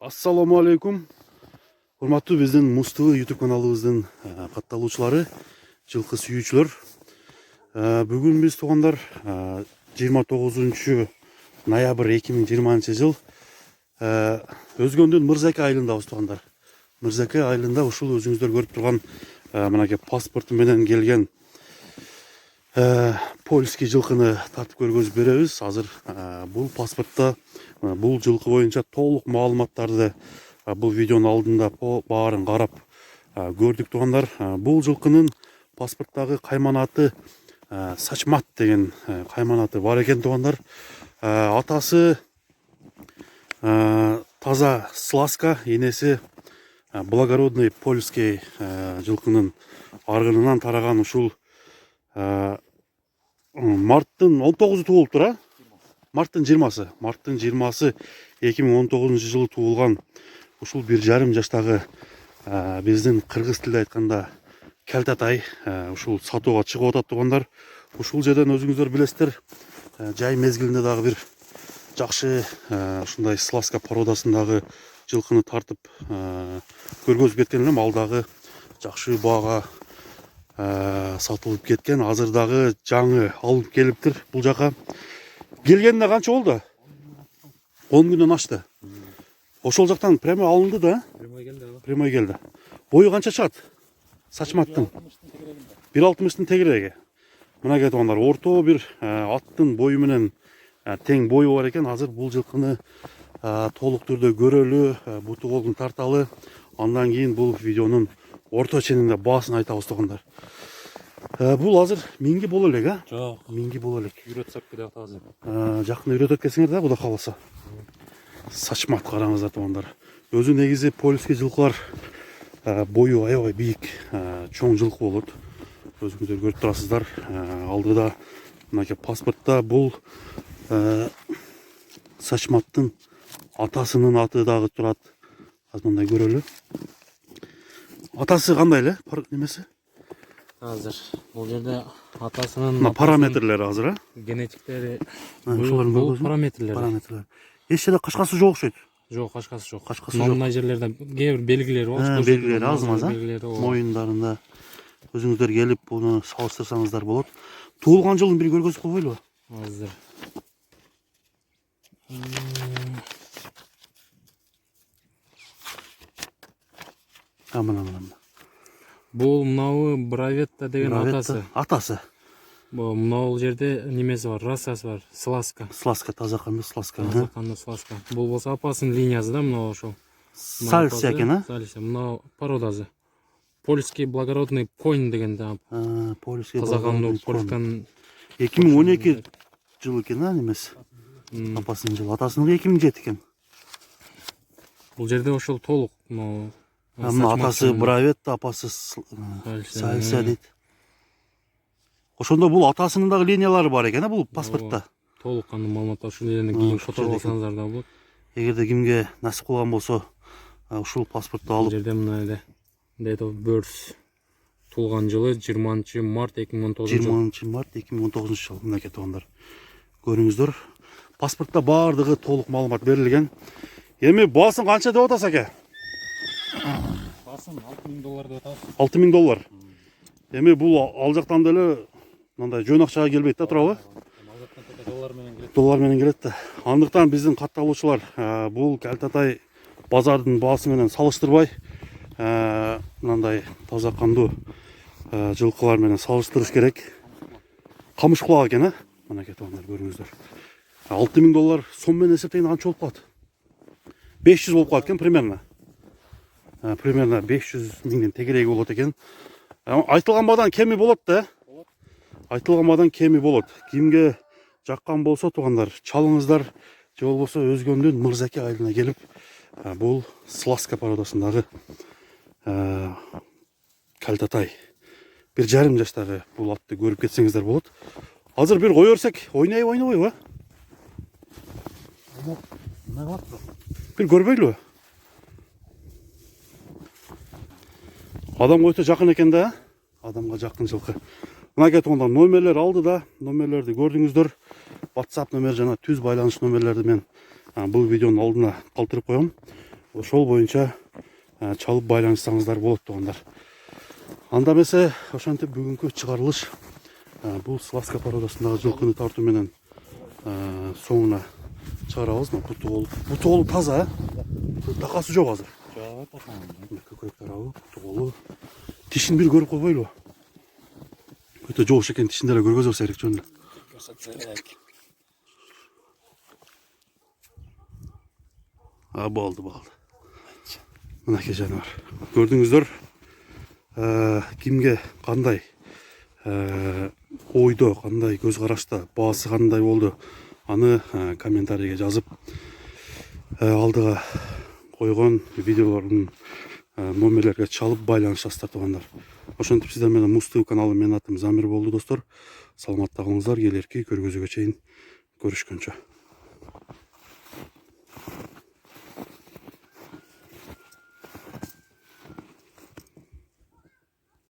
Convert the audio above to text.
Ассаламу алейкум. Урматтуу биздин Муз-ТВ YouTube каналыбыздын катталуучулары, жылкы сүйүүчүлөр. Бүгүн биз туугандар 29 ноябрь 2020 жыл Өзгөндүн Мырзаке айылындабыз туугандар. Мырзаке айылында ушул өзүңүздөр көрүп турган мынакей паспорту менен келген польский жылкыны тартып көргөзүп беребиз. Азыр бул паспортто бул жылкы боюнча толук маалыматтарды бул видеонун алдында баарын карап көрдүк туугандар. Бул жылкынын паспорттагы кайманаты Сачмат деген кайманаты бар экен туугандар. Атасы таза Сласка, энеси благородный польский жылкынын аргынынан тараган ушул марттын 19-у туулуптур, а? Марттын 20-сы. Марттын 20-сы 2019 жылы туулган ушул 1,5 жаштагы биздин кыргыз тилде айтканда Калтатай ушул сатууга чыгып атат туугандар. Ушул жерден өзүңүздөр билесиздер, жай мезгилинде дагы бир жакшы ушундай Сласка породасындагы жылкыны тартып көргөзүп кеткен элем. Ал дагы жакшы баага сатылып кеткен. Азыр дагы жаңы алып келиптир бул жака. Келгенине канча болду? 10 күндөн ашты. Ошол жактан прямо алынды да? Прямой келди. Бою канча чыгат? Сачматтын 1,60-тын тегереги. Мына туугандар, орто бир аттын бою менен тең бою бар экен. Азыр бул жылкыны толук түрдө көрөлү, буту колун тарталы. Андан кийин бул видеонун орто ченинде баасын айтабыз туугандар. Бул азыр минги боло элек, а? Жок, минги боло элек. үйрөтсөк керек азыр. Жакын үйрөтөт экенсиңер да, Кудай кааласа. Сачмат караңыздар туугандар. Өзү негизи польский жылкылар бою аябай бийик, чоң жылкы болот. Өзүңүздөр көрүп турасыздар. Алдыда мынакей паспортто бул Сачматтын атасынын аты дагы турат. Азыр мындай көрөлү. Атасы кандай эле? Немеси? Азыр бул жерде атасынын Параметрлери азыр, а? генетиктери бул параметрлери. Эч жерде качкасы жок окшойт. Жок, качкасы жок. Качкасы жок. Мына жерлерде кээ бир белгилери бар. Белгилери аз-маз, моюндарында өзүңүздөр келип буну салыштырсаңыздар болот. Туулган жылын бир көргөзүп койбойлубу? Азыр. Мына. Бул мынабы Браветта деген Атасы. Мына жерде немеси бар, расасы бар, Сласка. Сласка, таза канды Сласка. Таза канды Сласка. Бул болсо апасынын линиясы да, мына ошол. Сальса экен, а? Сальса. Мына породасы. Польский благородный конь деген да. Польский Таза канды польскан 2012 жыл экен, а, немеси? Апасынын жылы. Атасынын 2007 экен. Бул жерде ошол толук, мына атасы Браветта, апасы Сальса дейт. Ошондо бул атасынын дагы линиялары бар экен, а, бул паспортто. Толук кандуу маалыматтар ушул жерден кийин фото алсаңыздар да болот. Эгерде кимге насип кылган болсо, ушул паспортду алып. Бул жерде мына эле date of birth туулган жылы 20 март 2019 жыл. 20 март 2019 жыл. Мынакей туугандар. Көрүңүздөр. Паспортто баардыгы толук маалымат берилген. Эми баасын канча деп атасыз аке? Баасын $6,000 деп атабыз. $6,000. Эми бул ал жактан деле мындай жөн акчага келбейт да, туурабы? Доллар менен келет да. Андыктан биздин катталуучулар бул Калтатай базардын баасы менен салыштырбай, мындай таза кандуу жылкылар менен салыштырыш керек. Камыш кулак экен, а? Мынакей туугандар, көрүңүздөр. $6,000 сом менен эсептегенде канча болуп калат? 500 болуп калат экен примерно. Примерно 500 миңдин тегереги болот экен. Айтылган бадан кеми болот да? Айтылган бадан кеми болот. Кимге жаккан болсо туугандар, чалыңыздар, же болбосо Өзгөндүн Мырзаке айылына келип, бул Сласка породасындагы Калтатай 1,5 жаштагы бул атты көрүп кетсеңиздер болот. Азыр бир кое берсек, ойнойбу, а? Бир көрбөйлүбү? Адам който жакын экен да? Адамга жакын жылкы. Мынакей туугандар, номерлер алды да, номерлерди көрдүңүздөр. WhatsApp номер жана түз байланыш номерлерди мен бул видеонун алдына калтырып коем. ошол боюнча чалып байланышсаңыздар болот тугандар. Анда эмесе ошентип бүгүнкү чыгарылыш бул Славска породасындагы жылкыны тартуу менен соңуна чыгарабыз. Буту голу таза, такасы жок азыр. Жок, атам. Көкөйөк тарабы, буту голу. Тишин бир көрүп койбойлубу? Өтө жогуш экен, тишин деле көргөзөбүз керек жөн. Болду. Мынакей жаныбар. Көрдүңүздөр, кимге кандай ойдо, кандай көз карашта, баасы кандай болду, аны комментарийге жазып, алдыга койгон видеолордун номерлерге чалып байланышасыздар тугандар. Ошентип сиздер менен Муз ТВ каналы, менин атым Замир болду достор. Саламатта калыңыздар, келерки көргөзүүгө чейин көрүшкөнчө.